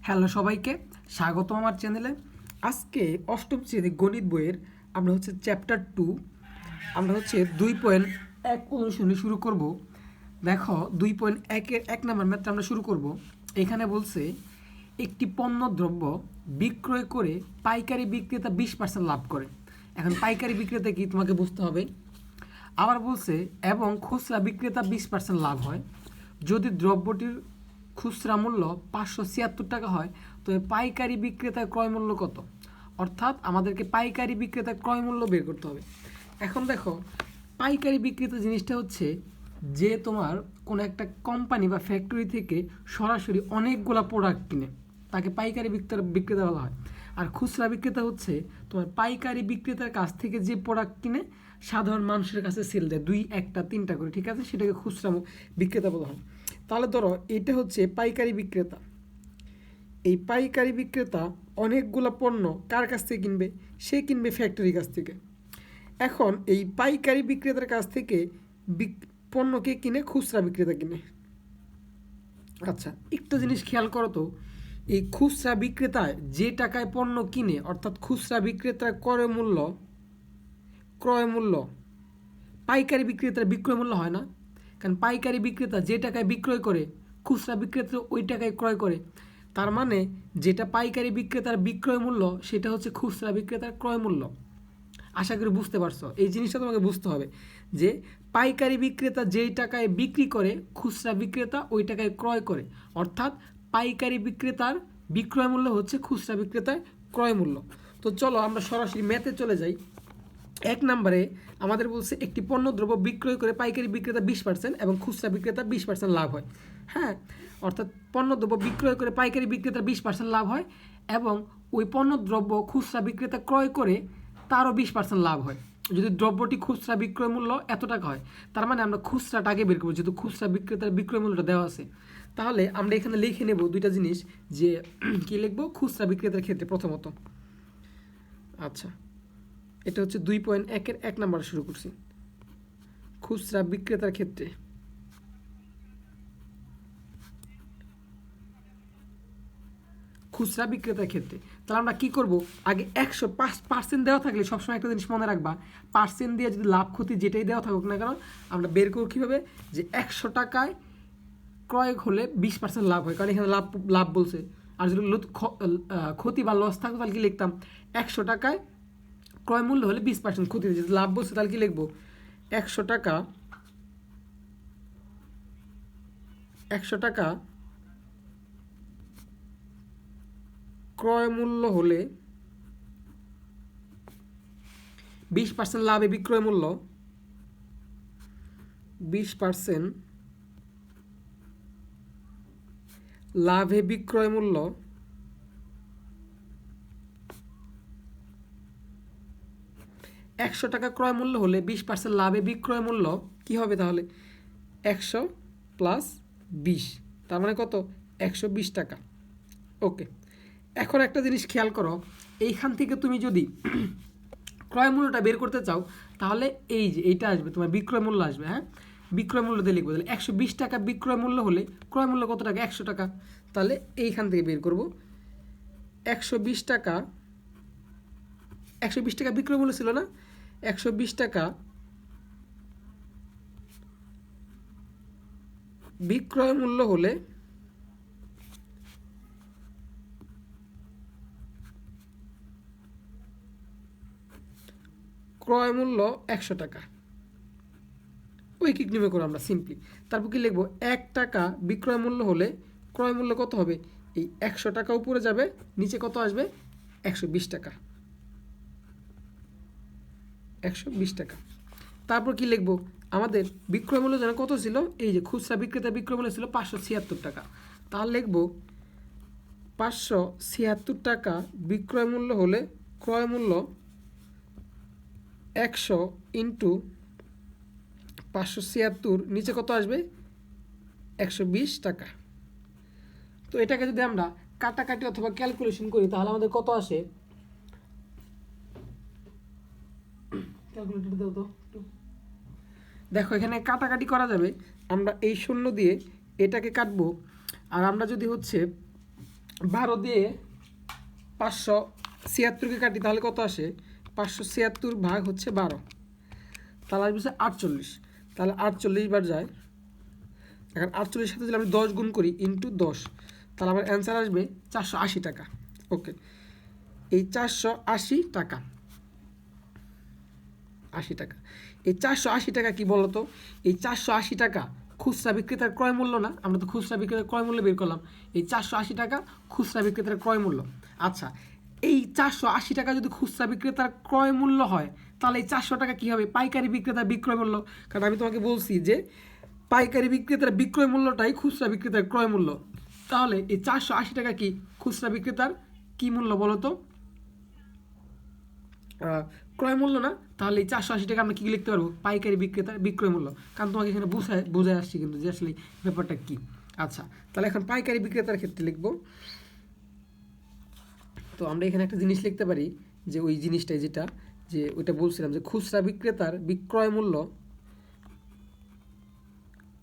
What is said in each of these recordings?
Hello সবাইকে স্বাগত আমার চ্যানেলে। আজকে অষ্টম শ্রেণী গণিত বইয়ের আমরা হচ্ছে চ্যাপ্টার 2 আমরা হচ্ছে 2.1 অনুশীলনী শুরু করব। দেখো 2.1-এর 1 নম্বর ম্যাথটা আমরা শুরু করব। এখানে বলছে একটি পণ্য দ্রব্য বিক্রয় করে পাইকারি বিক্রেতা 20% লাভ করে। এখন পাইকারি বিক্রেতা কি তোমাকে বুঝতে হবে। আবার বলছে এবং খুচরা বিক্রেতা 20% লাভ হয়। যদি দ্রব্যটির খুচরা মূল্য 576 টাকা হয় তবে পাইকারি বিক্রেতার ক্রয় মূল্য কত? অর্থাৎ আমাদেরকে পাইকারি বিক্রেতার ক্রয় মূল্য বের করতে হবে। এখন দেখো পাইকারি বিক্রেতা জিনিসটা হচ্ছে যে তোমার কোনো একটা কোম্পানি বা ফ্যাক্টরি থেকে সরাসরি অনেকগুলা প্রোডাক্ট কিনে, তাকে পাইকারি বিক্রেতা বলা হয়। আর খুচরা বিক্রেতা হচ্ছে তোমার পাইকারি বিক্রেতার কাছ থেকে যে প্রোডাক্ট কিনে সাধারণ মানুষের কাছে সেল দেয় 2, 1, 3টা করে, ঠিক আছে, সেটাকে খুচরা বিক্রেতা বলা হয়। তাহলে ধরো এটা হচ্ছে পাইকারি বিক্রেতা। এই পাইকারি বিক্রেতা অনেকগুলো পণ্য কার কাছ থেকে কিনবে? সে কিনবে ফ্যাক্টরির কাছ থেকে। এখন এই পাইকারি বিক্রেতার কাছ থেকে পণ্যকে কিনে খুচরা বিক্রেতা কিনে। আচ্ছা, একটা জিনিস খেয়াল করো তো, এই খুচরা বিক্রেতায় যে টাকায় পণ্য কিনে, অর্থাৎ খুচরা বিক্রেতার ক্রয় মূল্য পাইকারি বিক্রেতার বিক্রয় মূল্য হয় না। কারণ পাইকারি বিক্রেতা যে টাকায় বিক্রয় করে খুচরা বিক্রেতা ওই টাকায় ক্রয় করে। তার মানে যেটা পাইকারি বিক্রেতার বিক্রয় মূল্য সেটা হচ্ছে খুচরা বিক্রেতার ক্রয় মূল্য। আশা করি বুঝতে পারছো। এই জিনিসটা তোমাকে বুঝতে হবে যে পাইকারি বিক্রেতা যেই টাকায় বিক্রি করে খুচরা বিক্রেতা ওই টাকায় ক্রয় করে। অর্থাৎ পাইকারি বিক্রেতার বিক্রয় মূল্য হচ্ছে খুচরা বিক্রেতার ক্রয় মূল্য। তো চলো আমরা সরাসরি ম্যাথে চলে যাই। 1 নম্বরে আমাদের বলছে একটি পণ্য দ্রব্য বিক্রয় করে পাইকারি বিক্রেতা 20% এবং খুচরা বিক্রেতা 20% লাভ হয়। হ্যাঁ, অর্থাৎ পণ্য দ্রব্য বিক্রয় করে পাইকারি বিক্রেতা 20% লাভ হয় এবং ওই পণ্য দ্রব্য খুচরা বিক্রেতা ক্রয় করে তারও 20% লাভ হয়। যদি দ্রব্যটি খুচরা বিক্রয় মূল্য এত টাকা হয়, তার মানে আমরা খুচরাটা আগে বের করবো, যেহেতু খুচরা বিক্রেতার বিক্রয় মূল্যটা দেওয়া আছে। তাহলে আমরা এখানে লিখে নেব দুইটা জিনিস, যে কি লিখবো খুচরা বিক্রেতার ক্ষেত্রে প্রথমত। আচ্ছা, এটা হচ্ছে 2.1-এর 1 নাম্বার শুরু করছি। খুচরা বিক্রেতার ক্ষেত্রে তাহলে আমরা কি করব, আগে 105% দেওয়া থাকলে সবসময় একটা জিনিস মনে রাখবা, পার্সেন্ট দিয়ে যদি লাভ ক্ষতি যেটাই দেওয়া থাকুক না কেন আমরা বের করব কীভাবে, যে 100 টাকায় ক্রয় হলে 20% লাভ হয়, কারণ এখানে লাভ বলছে। আর যদি ক্ষতি বা লস থাকতো তাহলে কি লিখতাম, 100 টাকায় ক্রয় মূল্য হলে 20% ক্ষতি, যদি লাভ বলছে তাহলে কি লিখবো, 100 টাকা ক্রয় মূল্য হলে 20% লাভে বিক্রয় মূল্য 20% লাভে বিক্রয় মূল্য 100 টাকা ক্রয় মূল্য হলে 20% লাভে বিক্রয় মূল্য কি হবে তাহলে, 100 + 20, তার মানে কত, 120 টাকা। ওকে, এখন একটা জিনিস খেয়াল করো, এইখান থেকে তুমি যদি ক্রয় মূল্যটা বের করতে চাও তাহলে এই যে এইটা আসবে, তোমার বিক্রয় মূল্য আসবে। হ্যাঁ, বিক্রয় মূল্য দিয়ে লিখবো, তাহলে 120 টাকা বিক্রয় মূল্য হলে ক্রয় মূল্য কত টাকা, 100 টাকা। তাহলে এইখান থেকে বের করব 120 টাকা, 120 টাকা বিক্রয় মূল্য ছিল না, 120 টাকা বিক্রয় মূল্য হলে ক্রয় মূল্য 100 টাকা। ঐকিক নিয়মে করো আমরা সিম্পলি। তারপর কি লিখবো, 1 টাকা বিক্রয় মূল্য হলে ক্রয় মূল্য কত হবে, এই 100 টাকা উপরে যাবে, নিচে কত আসবে, 120 টাকা, 120 টাকা। তারপর কি লিখবো, আমাদের বিক্রয় মূল্য যেন কত ছিল, এই যে খুচরা বিক্রেতা বিক্রয় মূল্য ছিল 576 টাকা। তাহলে লিখবো 576 টাকা বিক্রয় মূল্য হলে ক্রয় মূল্য 100 × 576, নিচে কত আসবে, 120 টাকা। তো এটাকে যদি আমরা কাটাকাটি অথবা ক্যালকুলেশন করি তাহলে আমাদের কত আসে, ক্যালকুলেটর দাও তো। দেখো এখানে কাটাকাটি করা যাবে, আমরা এই 0 দিয়ে এটাকে কাটবো। আর আমরা যদি হচ্ছে 12 দিয়ে 576-কে কাটি তাহলে কত আসে? 576 ভাগ হচ্ছে 12, তাহলে আসবে 48। তাহলে 48 বার যায়। এখন 48 সাথে যদি আমি 10 গুণ করি ইন্টু 10, তাহলে আমার অ্যান্সার আসবে 480 টাকা। ওকে, এই 480 টাকা, 80 টাকা, এই 480 টাকা কি বলতো? এই 480 টাকা খুচরা বিক্রেতার ক্রয় মূল্য না? আমরা তো খুচরা বিক্রেতার ক্রয় মূল্য বের করলাম। এই 480 টাকা খুচরা বিক্রেতার ক্রয় মূল্য। আচ্ছা, এই 480 টাকা যদি খুচরা বিক্রেতার ক্রয় মূল্য হয়, তাহলে এই 400 টাকা কী হবে? পাইকারি বিক্রেতার বিক্রয় মূল্য। কারণ আমি তোমাকে বলছি যে পাইকারি বিক্রেতার বিক্রয় মূল্যটাই খুচরা বিক্রেতার ক্রয় মূল্য। তাহলে এই 480 টাকা কি খুচরা বিক্রেতার কি মূল্য বলো তো? ক্রয় মূল্য না? তাহলে এই 480 টাকা আমরা কী লিখতে পারবো? পাইকারি বিক্রেতার বিক্রয় মূল্য। কারণ তোমাকে এখানে বুঝায় আসছি কিন্তু যে আসলে ব্যাপারটা কী। আচ্ছা, তাহলে এখন পাইকারি বিক্রেতার ক্ষেত্রে লিখবো। তো আমরা এখানে একটা জিনিস লিখতে পারি যে ওই জিনিসটাই যেটা যে ওইটা বলছিলাম যে খুচরা বিক্রেতার বিক্রয় মূল্য,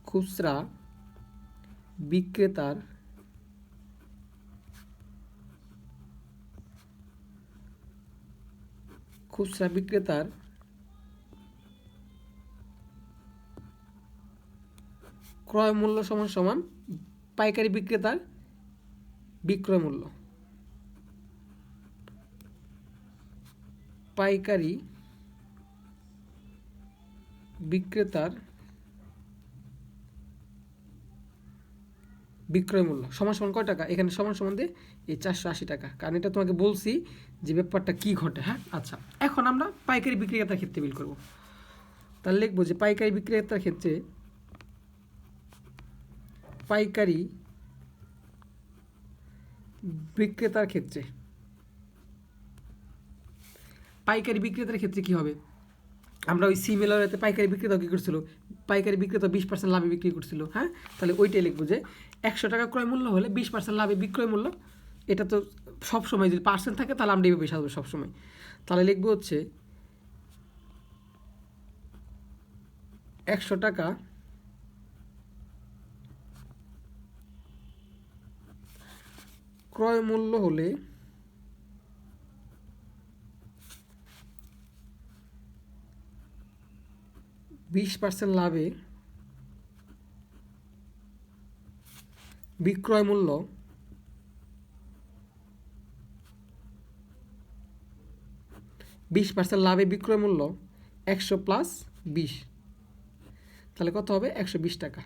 খুচরা বিক্রেতার খুচরা বিক্রেতার ক্রয় মূল্য সমান সমান পাইকারি বিক্রেতার বিক্রয় মূল্য। পাইকারি বিক্রেতার বিক্রয় মূল্য সমান সমান কয় টাকা? এখানে সমান সমান দিয়ে এই 480 টাকা, কারণ এটা তোমাকে বলছি যে ব্যাপারটা কী ঘটে। হ্যাঁ, আচ্ছা, এখন আমরা পাইকারি বিক্রেতার ক্ষেত্রে বিল করব। তাহলে লিখবো যে পাইকারি বিক্রেতার ক্ষেত্রে, পাইকারি বিক্রেতার ক্ষেত্রে, পাইকারি বিক্রেতার ক্ষেত্রে কী হবে? আমরা ওই সিমিলারতে পাইকারি বিক্রেতা কী করছিল? পাইকারি বিক্রেতা 20% লাভে বিক্রি করছিল। হ্যাঁ, তাহলে ওইটাই লিখবো যে 100 টাকা ক্রয় মূল্য হলে 20% লাভে বিক্রয় মূল্য। এটা তো সবসময় যদি পার্সেন্ট থাকে তাহলে আমরা এইভাবে সাজাবো সবসময়। তাহলে লিখবো হচ্ছে 100 টাকা ক্রয় মূল্য হলে 20% লাভে বিক্রয় মূল্য 20% লাভে বিক্রয় মূল্য 100 + 20, তাহলে কত হবে? 120 টাকা।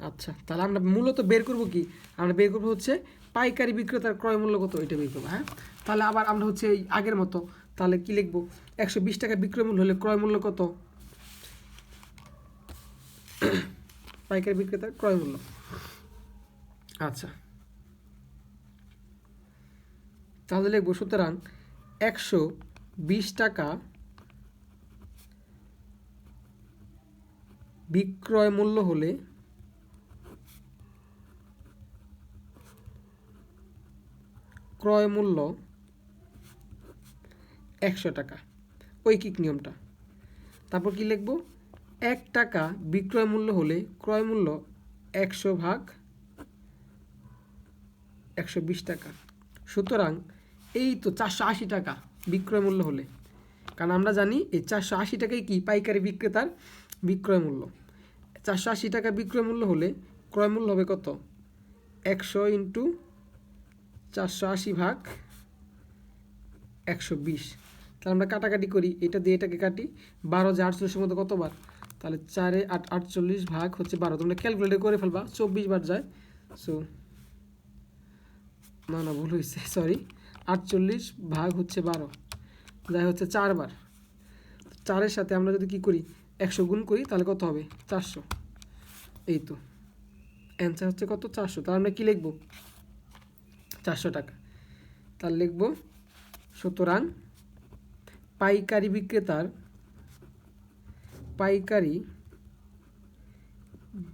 আচ্ছা, তাহলে আমরা মূলত বের করব কি? আমরা বের করবো হচ্ছে পাইকারি বিক্রেতার ক্রয় মূল্য কত, এটা বের করবো। হ্যাঁ, তাহলে আবার আমরা হচ্ছে এই আগের মতো তাহলে কি লিখবো? 120 টাকা বিক্রয় মূল্য হলে ক্রয় মূল্য কত? পাইকারি বিক্রেতার ক্রয় মূল্য। আচ্ছা, তাহলে লিখবো সুতরাং 120 টাকা বিক্রয় মূল্য হলে ক্রয় মূল্য 100 টাকা, ঐকিক নিয়মটা। তারপর কি লিখবো? 1 টাকা বিক্রয় মূল্য হলে ক্রয় মূল্য 100 ভাগ 120 টাকা। সুতরাং এই তো 480 টাকা বিক্রয় মূল্য হলে, কারণ আমরা জানি এই 480 টাকাই কি পাইকারি বিক্রেতার বিক্রয় মূল্য। 480 টাকা বিক্রয় মূল্য হলে ক্রয় মূল্য হবে কত? 100 × 480 ভাগ 120। তাহলে আমরা কাটাকাটি করি, এটা দিয়ে এটাকে কাটি। 12 যে 48-এর মধ্যে কতবার? তাহলে 4 এ 8 48 ভাগ হচ্ছে 12। তোমরা ক্যালকুলেটর করে ফেলবা, 24 বার যায়। সো না ভুল হয়েছে, সরি, 48 ভাগ হচ্ছে 12 যায় হচ্ছে 4 বার। 4-এর সাথে আমরা যদি কী করি 100 গুণ করি তাহলে কত হবে? 400। এই তো অ্যান্সার হচ্ছে কত? 400। তাহলে আমরা কী লিখব? 400 টাকা। তাহলে লিখব সুতরাং পাইকারি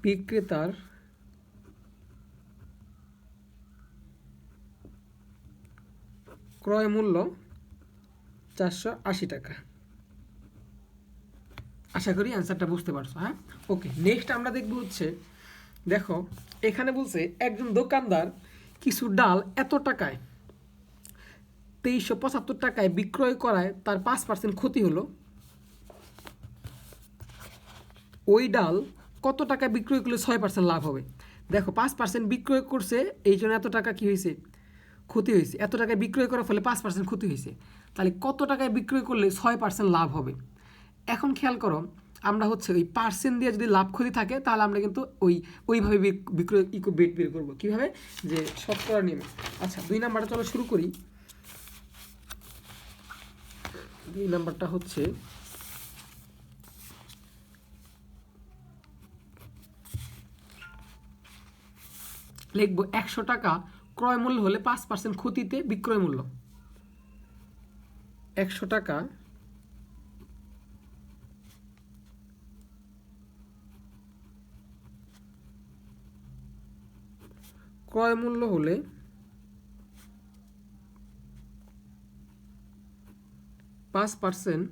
বিক্রেতার ক্রয় মূল্য 480 টাকা। আশা করি অ্যান্সারটা বুঝতে পারছো। হ্যাঁ, ওকে, নেক্সট আমরা দেখব হচ্ছে, দেখো এখানে বলছে একজন দোকানদার কিছু ডাল এত টাকায় 2375 টাকায় বিক্রয় করায় তার 5% ক্ষতি হলো, ওই ডাল কত টাকায় বিক্রয় করলে 6% লাভ হবে? দেখো 5% বিক্রয় করছে, এই জন্য এত টাকা কী হয়েছে? ক্ষতি হয়েছে। এত টাকায় বিক্রয় করার ফলে 5% ক্ষতি হয়েছে। তাহলে কত টাকায় বিক্রয় করলে 6% লাভ হবে? এখন খেয়াল করো, আমরা হচ্ছে ওই পার্সেন্ট দিয়ে যদি লাভ ক্ষতি থাকে তাহলে আমরা কিন্তু ওইভাবে বিক্রয় বেট বের করবো। কীভাবে? যে শতকরা নিয়মে। আচ্ছা 2 নাম্বারটা চলো শুরু করি। 2 নাম্বারটা হচ্ছে লিখবো 100 টাকা ক্রয় মূল্য হলে 5% ক্ষতিতে বিক্রয় মূল্য। 100 টাকা ক্রয় মূল্য হলে 5%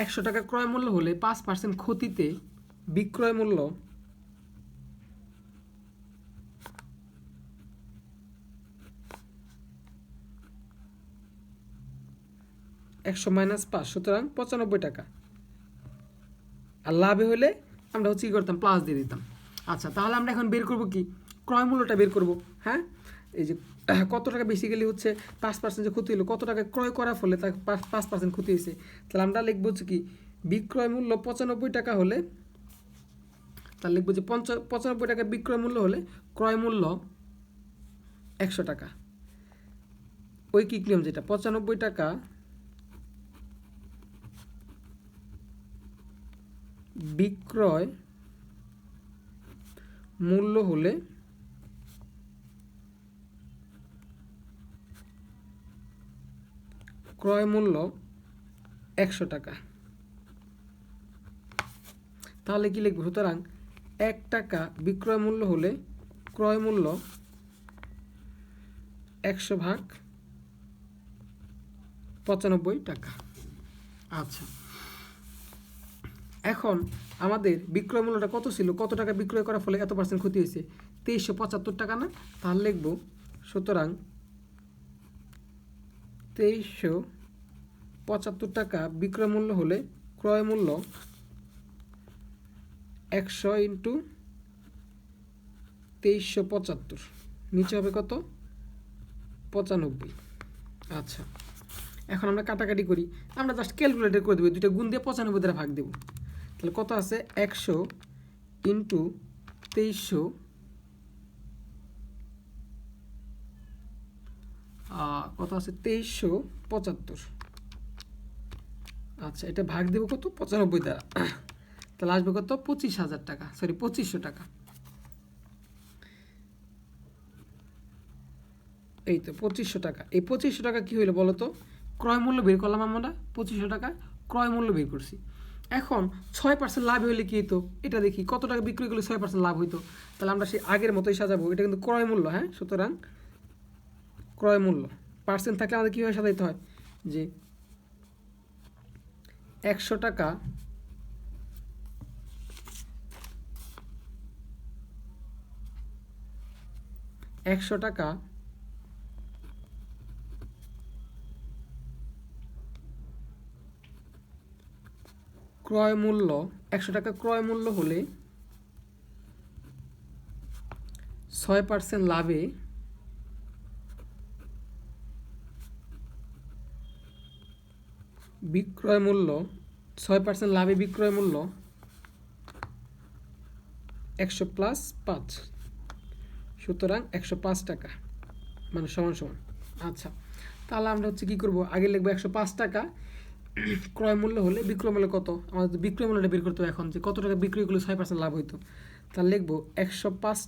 একশো টাকা ক্রয় মূল্য হলে 5% ক্ষতিতে বিক্রয় মূল্য 100 - 5, সুতরাং 95 টাকা। আর লাভে হলে আমরা হচ্ছে কী করতাম? প্লাস দিয়ে দিতাম। আচ্ছা তাহলে আমরা এখন বের করব কি? ক্রয় মূল্যটা বের করব। হ্যাঁ, এই যে কত টাকা বেসিক্যালি হচ্ছে 5% যে ক্ষতি হলো, কত টাকা ক্রয় করার ফলে তার 5% ক্ষতি হয়েছে। তাহলে আমরা লিখবো হচ্ছে কি, বিক্রয় মূল্য 95 টাকা হলে, তাহলে লিখবো যে 95 টাকা বিক্রয় মূল্য হলে ক্রয় মূল্য 100 টাকা। ওই কি নিয়ম, যেটা 95 টাকা বিক্রয় মূল্য হলে ক্রয় মূল্য 100 টাকা। তাহলে কি লিখবো? সুতরাং 1 টাকা বিক্রয় মূল্য হলে ক্রয় মূল্য 100/95 টাকা। আচ্ছা এখন আমাদের বিক্রয় মূল্যটা কত ছিল? কত টাকা বিক্রয় করার ফলে এত % ক্ষতি হয়েছে? 2375 টাকা না? তাহলে লিখব সুতরাং 2375 টাকা বিক্রয় মূল্য হলে ক্রয় মূল্য 100 × 2375, নিচে হবে কত? 95। আচ্ছা এখন আমরা কাটাকাটি করি, আমরা জাস্ট ক্যালকুলেটর করে দেবো, দুইটা গুণ দিয়ে 95 দ্বারা ভাগ দেবো। তাহলে কত আছে? 100 × 2300, কত আছে? 2375। আচ্ছা এটা ভাগ দেবো কত? 95 দ্বারা। তাহলে আসবে কত? 25,000 টাকা, সরি 2500 টাকা। এই তো 2500 টাকা। এই 2500 টাকা কী হইলো বলো তো? ক্রয় মূল্য বের করলাম আমরা, 2500 টাকা ক্রয় মূল্য বের করছি। এখন 6% লাভ হইলে কী হইতো? এটা দেখি, কত টাকা বিক্রি করলে 6% লাভ হইতো। তাহলে আমরা সেই আগের মতোই সাজাবো, এটা কিন্তু ক্রয় মূল্য। হ্যাঁ, সুতরাং ক্রয় মূল্য পার্সেন্ট থাকলে আমাদের কীভাবে সাজাইতে হয়? যে 100 টাকা ক্রয় মূল্য, 100 টাকা ক্রয় মূল্য হলে 6% লাভে বিক্রয় মূল্য, 6% লাভে বিক্রয় মূল্য 100 + 5, সুতরাং 105 টাকা মানে সমান সমান। আচ্ছা তাহলে আমরা হচ্ছে কী করবো? আগে লিখবো 105 টাকা ক্রয় মূল্য হলে বিক্রয় মূল্য কত? আমাদের বিক্রয় মূল্যটা বের করতে হবে এখন, যে কত টাকা বিক্রয় করলে 6% লাভ হইতো। তাহলে লিখবো 105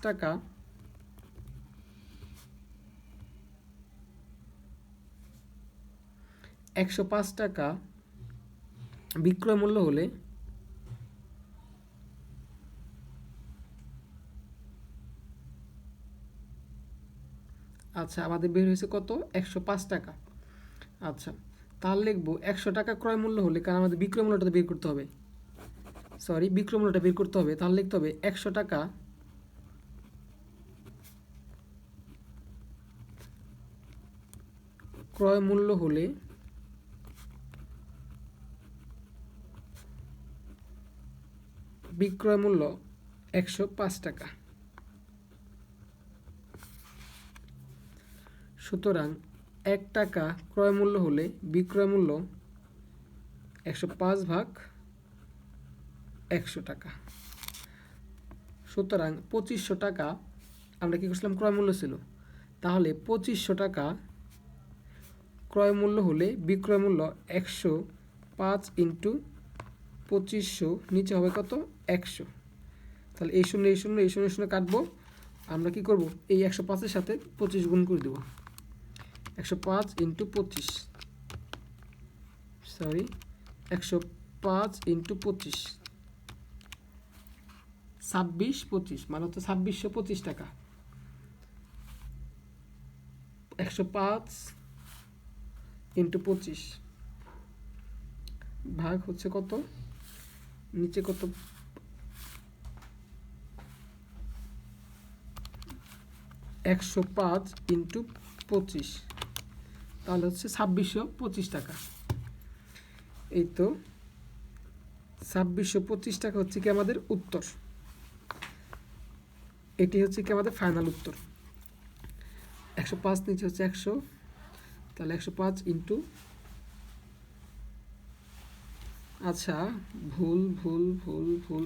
টাকা বিক্রয় মূল্য হলে আচ্ছা আমাদের বের হয়েছে কত? 105 টাকা। আচ্ছা তাহলে লিখবো 100 টাকা ক্রয় মূল্য হলে, কারণ আমাদের বিক্রয় মূল্যটা বের করতে হবে, সরি বিক্রয় মূল্যটা বের করতে হবে। তাহলে লিখতে হবে 100 টাকা ক্রয় মূল্য হলে বিক্রয় মূল্য 105 টাকা। সুতরাং 1 টাকা ক্রয় মূল্য হলে বিক্রয় মূল্য 105 ভাগ 100 টাকা। সুতরাং 2500 টাকা আমরা কি করছিলাম, ক্রয় মূল্য ছিল। তাহলে 2500 টাকা ক্রয় মূল্য হলে বিক্রয় মূল্য 105 ইন্টু 2500 নিচে হবে কত, 100। তাহলে এই শূন্য এই শূন্য এই শূন্য শূন্য কাটবো। আমরা কি করব, এই 105-এর সাথে 25 গুণ করে দেব। 105 ইন্টু 25, সরি 105 ইন্টু 25, 2625 মানে হচ্ছে 2625 টাকা। 105 ইন্টু 25 ভাগ হচ্ছে কত, নিচে কত, 105 ইন্টু 25, তাহলে হচ্ছে 2625 টাকা। এই তো 2625 টাকা হচ্ছে কি আমাদের উত্তর। এটি হচ্ছে কি আমাদের ফাইনাল উত্তর। 105 নিচে হচ্ছে 100, তাহলে 105 ইন্টু, আচ্ছা ভুল ভুল ভুল ভুল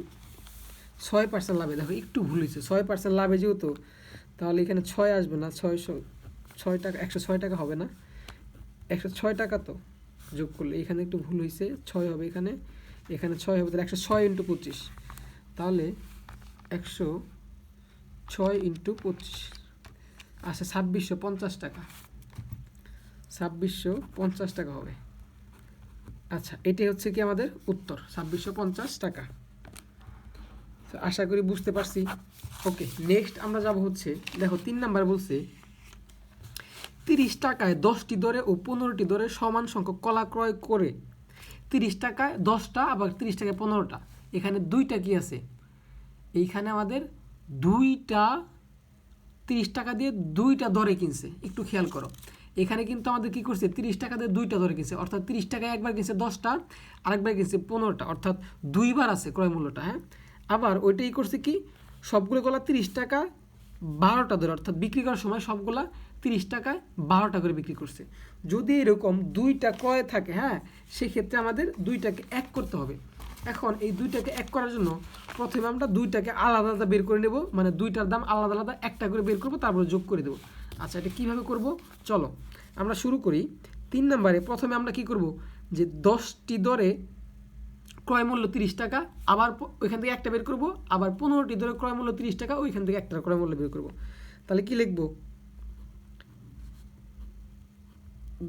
6% লাভে, দেখো একটু ভুল হয়েছে। 6% লাভে যেহেতু, তাহলে এখানে 6 আসবে না, 606 টাকা, 106 টাকা হবে না, 106 টাকা তো যোগ করলে এখানে একটু ভুল হয়েছে, 6 হবে এখানে, এখানে 6 হবে, তাহলে 106 ইন্টু 25, তাহলে 106 ইন্টু 25 আচ্ছা 2650 টাকা, 2650 টাকা হবে। আচ্ছা এটাই হচ্ছে কি আমাদের উত্তর, 2650 টাকা। আশা করি বুঝতে পারছি। ওকে, নেক্সট আমরা যাব হচ্ছে, দেখো 3 নাম্বার বলছে 30 টাকায় 10টি দরে ও 15টি দরে সমান সংখ্যক কলা ক্রয় করে। 30 টাকায় 10টা, আবার 30 টাকায় 15টা। এখানে দুইটা কি আছে, এইখানে আমাদের দুইটা 30 টাকা দিয়ে দুইটা দরে কিনছে। একটু খেয়াল করো, এখানে কিন্তু আমাদের কি করছে, 30 টাকা দিয়ে দুইটা দরে কিনছে, অর্থাৎ 30 টাকায় একবার কিনছে 10টা, আরেকবার কিনছে 15টা, অর্থাৎ দুইবার আছে ক্রয় মূল্যটা। হ্যাঁ, আবার ওইটাই করছে কি, সবগুলো গলা 30 টাকা 12টা ধরে, অর্থাৎ বিক্রি করার সময় সবগুলা 30 টাকায় 12টা করে বিক্রি করছে। যদি এরকম দুইটা ক্রয় থাকে, হ্যাঁ, সেক্ষেত্রে আমাদের দুইটাকে এক করতে হবে। এখন এই দুইটাকে এক করার জন্য প্রথমে আমরা দুইটাকে আলাদা আলাদা বের করে নেব, মানে দুইটার দাম আলাদা আলাদা একটা করে বের করব, তারপরে যোগ করে দেবো। আচ্ছা এটা কীভাবে করব, চলো আমরা শুরু করি। 3 নম্বরে প্রথমে আমরা কি করব, যে 10টি দরে ক্রয় মূল্য 30 টাকা, আবার ওইখান থেকে একটা বের করব, আবার 15টি দরে ক্রয় মূল্য 30 টাকা, ওইখান থেকে একটা ক্রয় মূল্য বের করব। তাহলে কি লিখব,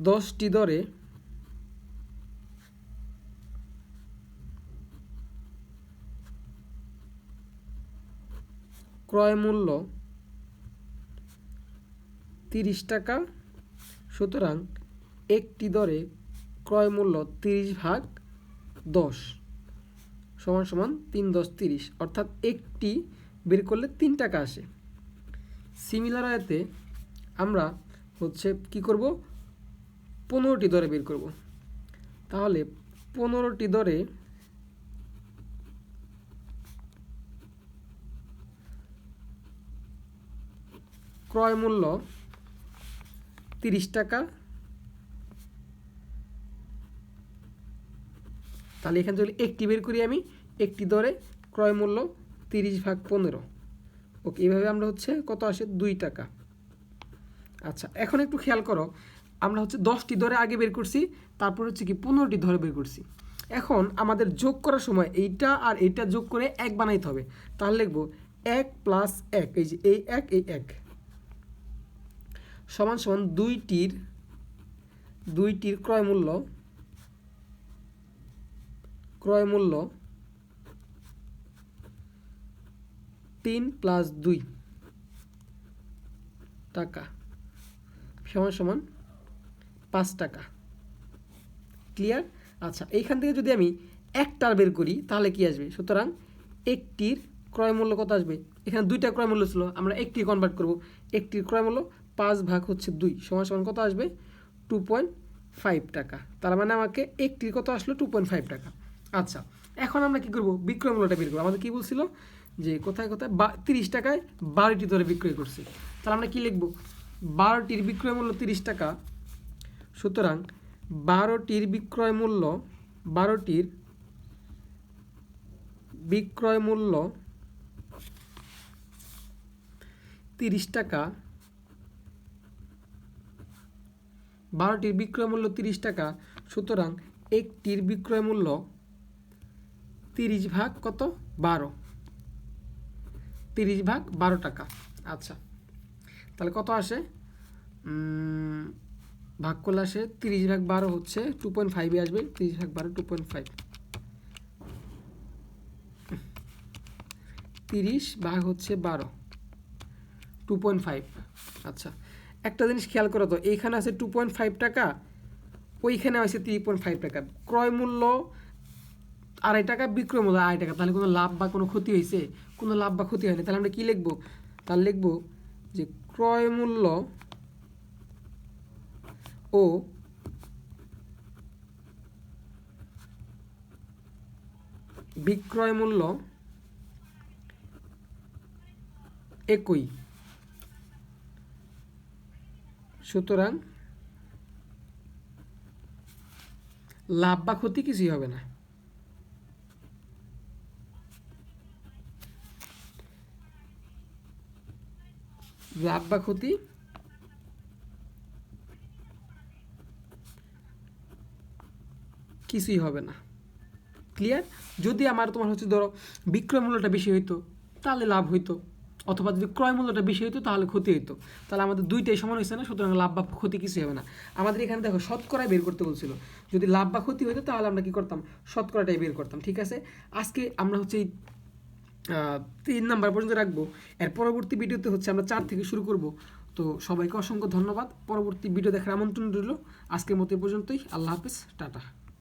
10টি দরে ক্রয় মূল্য 30 টাকা, সুতরাং একটি দরে ক্রয় মূল্য 30 ভাগ 10 সমান সমান 3 10 30, অর্থাৎ একটি বের করলে 3 টাকা আসে। সিমিলার আয়াতে আমরা হচ্ছে কি করব, 15টি দরে বের করব। তাহলে 15টি দরে ক্রয় মূল্য 30 টাকা, তাহলে এখানে যদি একটি বের করি আমি, একটি দরে ক্রয় মূল্য 30 ভাগ 15। ওকে, এইভাবে আমরা হচ্ছে কত আসে, 2 টাকা। আচ্ছা এখন একটু খেয়াল করো, আমরা হচ্ছে 10টি দরে আগে বের করছি, তারপর হচ্ছে কি 15টি ধরে বের করছি। এখন আমাদের যোগ করার সময় এইটা আর এইটা যোগ করে 1 বানাইতে হবে। তাহলে লিখবো 1 প্লাস 1, এই যে এই 1 এই 1 সমান সমান দুইটির ক্রয় মূল্য 3 প্লাস 2 টাকা সমান সমান 5 টাকা। ক্লিয়ার? আচ্ছা এইখান থেকে যদি আমি একটার বের করি তাহলে কি আসবে? সুতরাং একটির ক্রয় মূল্য কত আসবে? এখানে দুইটা ক্রয় মূল্য ছিল, আমরা একটি কনভার্ট করব। একটির ক্রয় মূল্য 5/2 সমান সমান কত আসবে? 2.5 টাকা। তার মানে আমাকে একটির কত আসলো? 2.5 টাকা। আচ্ছা, এখন আমরা কি করব? বিক্রয় মূল্যটা বের করবো। আমাদের কি বলছিল যে কোথায় 30 টাকায় 12টি ধরে বিক্রয় করছে। তাহলে আমরা কি লিখব? 12টির বিক্রয় মূল্য 30 টাকা। সুতরাং 12টির বিক্রয় মূল্য 30 টাকা। 12টির বিক্রয় মূল্য 30 টাকা। সুতরাং একটির বিক্রয় মূল্য 30/12 30/12 টাকা। আচ্ছা, তাহলে কত আসে? ভাগ করলে আসে 30/12 হচ্ছে 2.5 আসবে। 30/12 2.5, 30/12 2.5। আচ্ছা, একটা জিনিস খেয়াল করো তো, এইখানে আছে 2.5 টাকা, ওইখানে আছে 3.5 টাকা। ক্রয় মূল্য 2.5 টাকা, বিক্রয় মূল্য 2.5 টাকা। তাহলে কোনো লাভ বা কোনো ক্ষতি হয়েছে? কোনো লাভ বা ক্ষতি হয়নি। তাহলে আমরা কি লিখবো? তাহলে লিখবো যে ক্রয় মূল্য ও বিক্রয় মূল্য একই। সুতরাং লাভ বা ক্ষতি কিছুই হবে না। লাভ বা ক্ষতি কিছুই হবে না। ক্লিয়ার? যদি আমার তোমার হচ্ছে ধরো বিক্রয় মূল্যটা বেশি হইতো তাহলে লাভ হইতো, অথবা যদি ক্রয় মূল্যটা বেশি হইতো তাহলে ক্ষতি হইতো। তাহলে আমাদের দুইটাই সমান হয়েছে না, সুতরাং লাভ বা ক্ষতি কিছুই হবে না। আমাদের এখানে দেখো শতকরায় বের করতে বলছিল। যদি লাভ বা ক্ষতি হইতো তাহলে আমরা কি করতাম? শতকরাটাই বের করতাম। ঠিক আছে, আজকে আমরা হচ্ছে এই 3 নাম্বার পর্যন্ত রাখবো। এর পরবর্তী ভিডিওতে হচ্ছে আমরা 4 থেকে শুরু করব। তো সবাইকে অসংখ্য ধন্যবাদ। পরবর্তী ভিডিও দেখার আমন্ত্রণ রইল। আজকের মতো এ পর্যন্তই। আল্লাহ হাফেজ, টাটা।